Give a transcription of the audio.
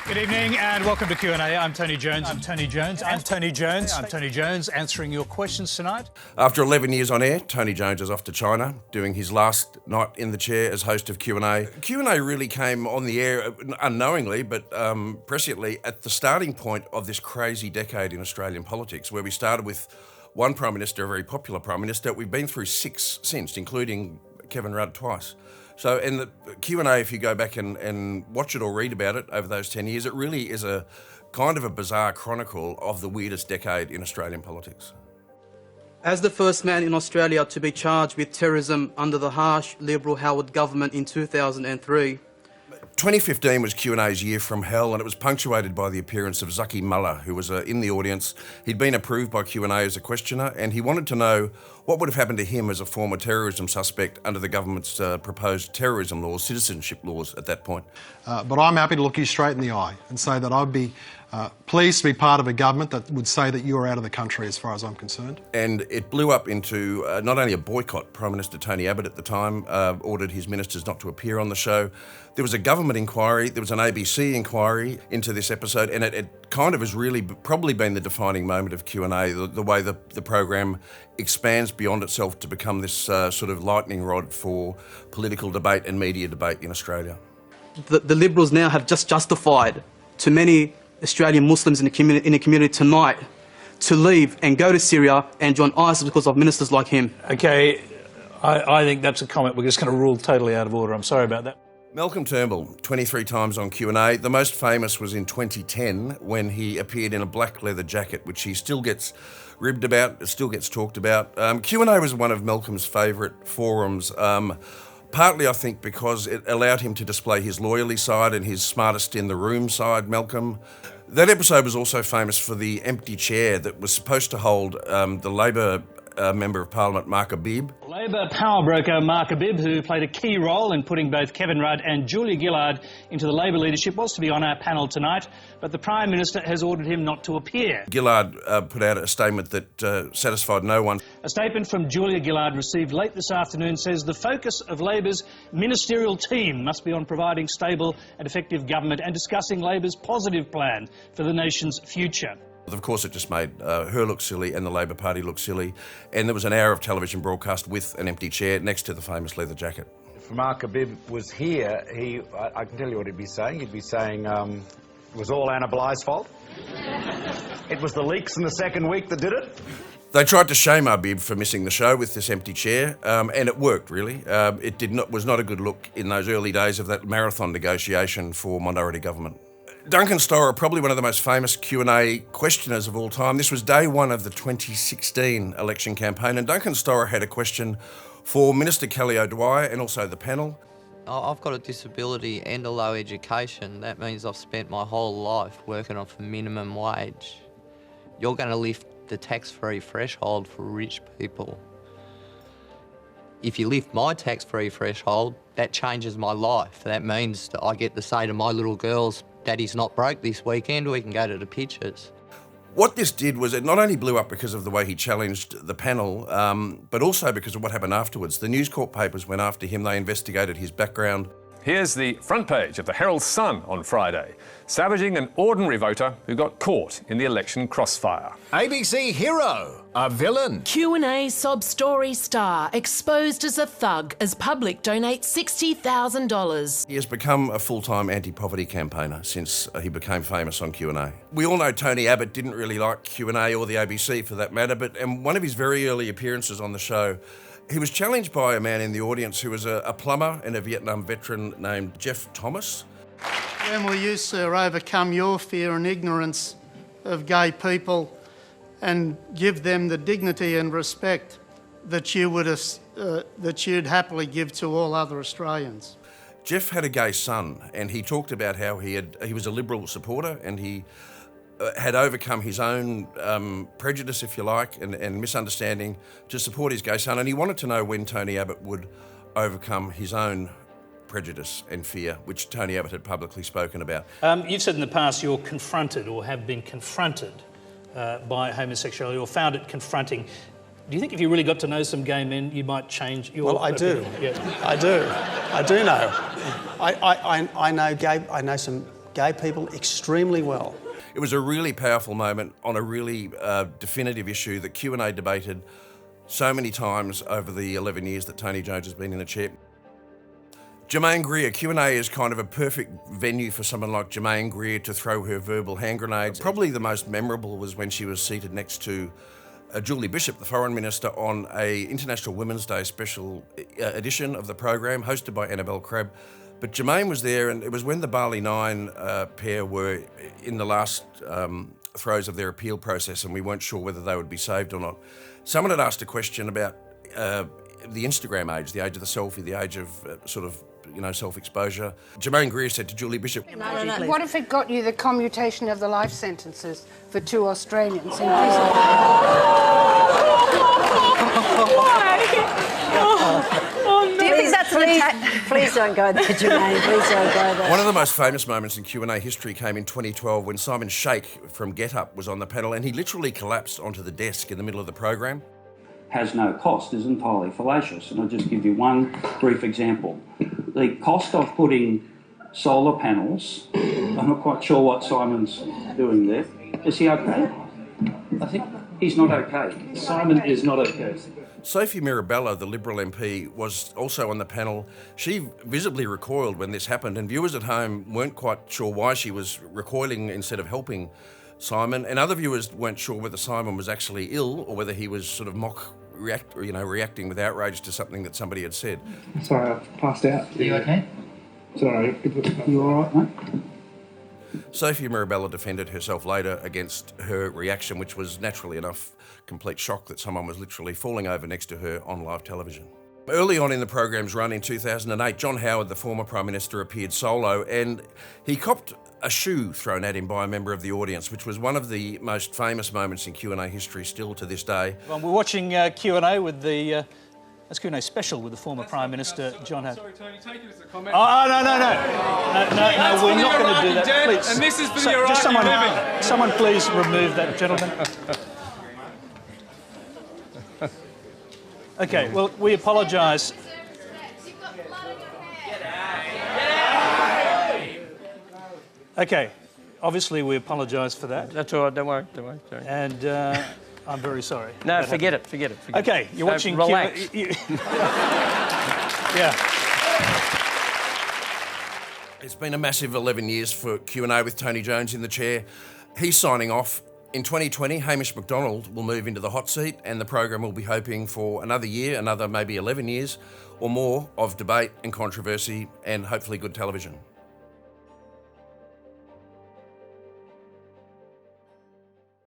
Good evening and welcome to Q&A. I'm Tony Jones. Answering your questions tonight. After 11 years on air, Tony Jones is off to China, doing his last night in the chair as host of Q&A. Q&A really came on the air unknowingly, but presciently, at the starting point of this crazy decade in Australian politics, where we started with one Prime Minister, a very popular Prime Minister. We've been through 6 since, including Kevin Rudd twice. So in the Q&A, if you go back and watch it or read about it over those 10 years, it really is a kind of a bizarre chronicle of the weirdest decade in Australian politics. As the first man in Australia to be charged with terrorism under the harsh Liberal Howard government in 2003. 2015 was Q&A's year from hell, and it was punctuated by the appearance of Zaki Mullah, who was in the audience. He'd been approved by Q&A as a questioner, and he wanted to know what would have happened to him as a former terrorism suspect under the government's proposed terrorism laws, citizenship laws at that point. But I'm happy to look you straight in the eye and say that I'd be pleased to be part of a government that would say that you're out of the country as far as I'm concerned. And it blew up into not only a boycott. Prime Minister Tony Abbott at the time ordered his ministers not to appear on the show. There was a government inquiry, there was an ABC inquiry into this episode, and it kind of has really probably been the defining moment of Q&A, the way the program expands beyond itself to become this sort of lightning rod for political debate and media debate in Australia. The Liberals now have just justified to many Australian Muslims in the community tonight to leave and go to Syria and join ISIS because of ministers like him. OK, I think that's a comment we're just going to rule totally out of order. I'm sorry about that. Malcolm Turnbull, 23 times on Q&A. The most famous was in 2010 when he appeared in a black leather jacket, which he still gets ribbed about, it still gets talked about. Q&A was one of Malcolm's favourite forums, partly I think because it allowed him to display his lawyerly side and his smartest in the room side, Malcolm. That episode was also famous for the empty chair that was supposed to hold the Labor Member of Parliament, Mark Abib. Labor power broker Mark Abib, who played a key role in putting both Kevin Rudd and Julia Gillard into the Labor leadership, was to be on our panel tonight, but the Prime Minister has ordered him not to appear. Gillard put out a statement that satisfied no one. A statement from Julia Gillard received late this afternoon says the focus of Labor's ministerial team must be on providing stable and effective government and discussing Labor's positive plan for the nation's future. Of course, it just made her look silly and the Labor Party look silly. And there was an hour of television broadcast with an empty chair next to the famous leather jacket. If Mark Abib was here, I can tell you what he'd be saying. He'd be saying it was all Anna Bligh's fault. It was the leaks in the second week that did it. They tried to shame Abib for missing the show with this empty chair, and it worked, really. It was not a good look in those early days of that marathon negotiation for minority government. Duncan Story, probably one of the most famous Q&A questioners of all time. This was day one of the 2016 election campaign, and Duncan Story had a question for Minister Kelly O'Dwyer and also the panel. I've got a disability and a low education. That means I've spent my whole life working off a minimum wage. You're going to lift the tax-free threshold for rich people. If you lift my tax-free threshold, that changes my life. That means that I get to say to my little girls, Daddy's not broke this weekend, we can go to the pictures. What this did was it not only blew up because of the way he challenged the panel, but also because of what happened afterwards. The News Corp papers went after him, they investigated his background. Here's the front page of the Herald Sun on Friday, savaging an ordinary voter who got caught in the election crossfire. ABC hero, a villain. Q&A sob story star exposed as a thug as public donates $60,000. He has become a full-time anti-poverty campaigner since he became famous on Q&A. We all know Tony Abbott didn't really like Q&A or the ABC for that matter, but one of his very early appearances on the show, he was challenged by a man in the audience who was a plumber and a Vietnam veteran named Jeff Thomas. When will you, sir, overcome your fear and ignorance of gay people and give them the dignity and respect that you'd happily give to all other Australians? Jeff had a gay son, and he talked about how he was a Liberal supporter and he had overcome his own prejudice, if you like, and misunderstanding to support his gay son. And he wanted to know when Tony Abbott would overcome his own prejudice and fear, which Tony Abbott had publicly spoken about. You've said in the past you're confronted or have been confronted by homosexuality or found it confronting. Do you think if you really got to know some gay men, you might change your opinion? Yeah. I do know. I know some gay people extremely well. It was a really powerful moment on a really definitive issue that Q&A debated so many times over the 11 years that Tony Jones has been in the chair. Germaine Greer, Q&A is kind of a perfect venue for someone like Germaine Greer to throw her verbal hand grenades. Probably the most memorable was when she was seated next to Julie Bishop, the Foreign Minister, on a International Women's Day special edition of the program hosted by Annabelle Crabb. But Germaine was there, and it was when the Bali Nine pair were in the last throes of their appeal process, and we weren't sure whether they would be saved or not. Someone had asked a question about the Instagram age, the age of the selfie, the age of self-exposure. Germaine Greer said to Julie Bishop, What if it got you the commutation of the life sentences for 2 Australians in prison? Do you think that's please don't go there, Jermaine. Please don't go there. One of the most famous moments in Q&A history came in 2012 when Simon Sheikh from Get Up was on the panel, and he literally collapsed onto the desk in the middle of the program. Has no cost is entirely fallacious, and I'll just give you one brief example. The cost of putting solar panels, I'm not quite sure what Simon's doing there. Is he okay? I think he's not okay. Simon is not okay. Sophie Mirabella, the Liberal MP, was also on the panel. She visibly recoiled when this happened, and viewers at home weren't quite sure why she was recoiling instead of helping Simon, and other viewers weren't sure whether Simon was actually ill or whether he was sort of reacting with outrage to something that somebody had said. Sorry, I've passed out. Are you okay? Sorry, you all right, mate? Sophie Mirabella defended herself later against her reaction, which was naturally enough complete shock that someone was literally falling over next to her on live television. Early on in the program's run in 2008, John Howard, the former Prime Minister, appeared solo, and he copped a shoe thrown at him by a member of the audience, which was one of the most famous moments in Q&A history still to this day. We're watching Q&A with the... That's Q&A special with the former Prime Minister, John Howard. Sorry, Tony, take it as a comment. Oh, no, we're not going to do that. Please. And this is for your just right someone please remove that gentleman. Okay, well, we apologise. Okay, obviously we apologise for that. That's all right, don't worry. Sorry. And I'm very sorry. No, forget it. Okay, you're watching... Relax. Yeah. It's been a massive 11 years for Q&A with Tony Jones in the chair. He's signing off. In 2020, Hamish MacDonald will move into the hot seat, and the program will be hoping for another year, another maybe 11 years or more of debate and controversy and hopefully good television.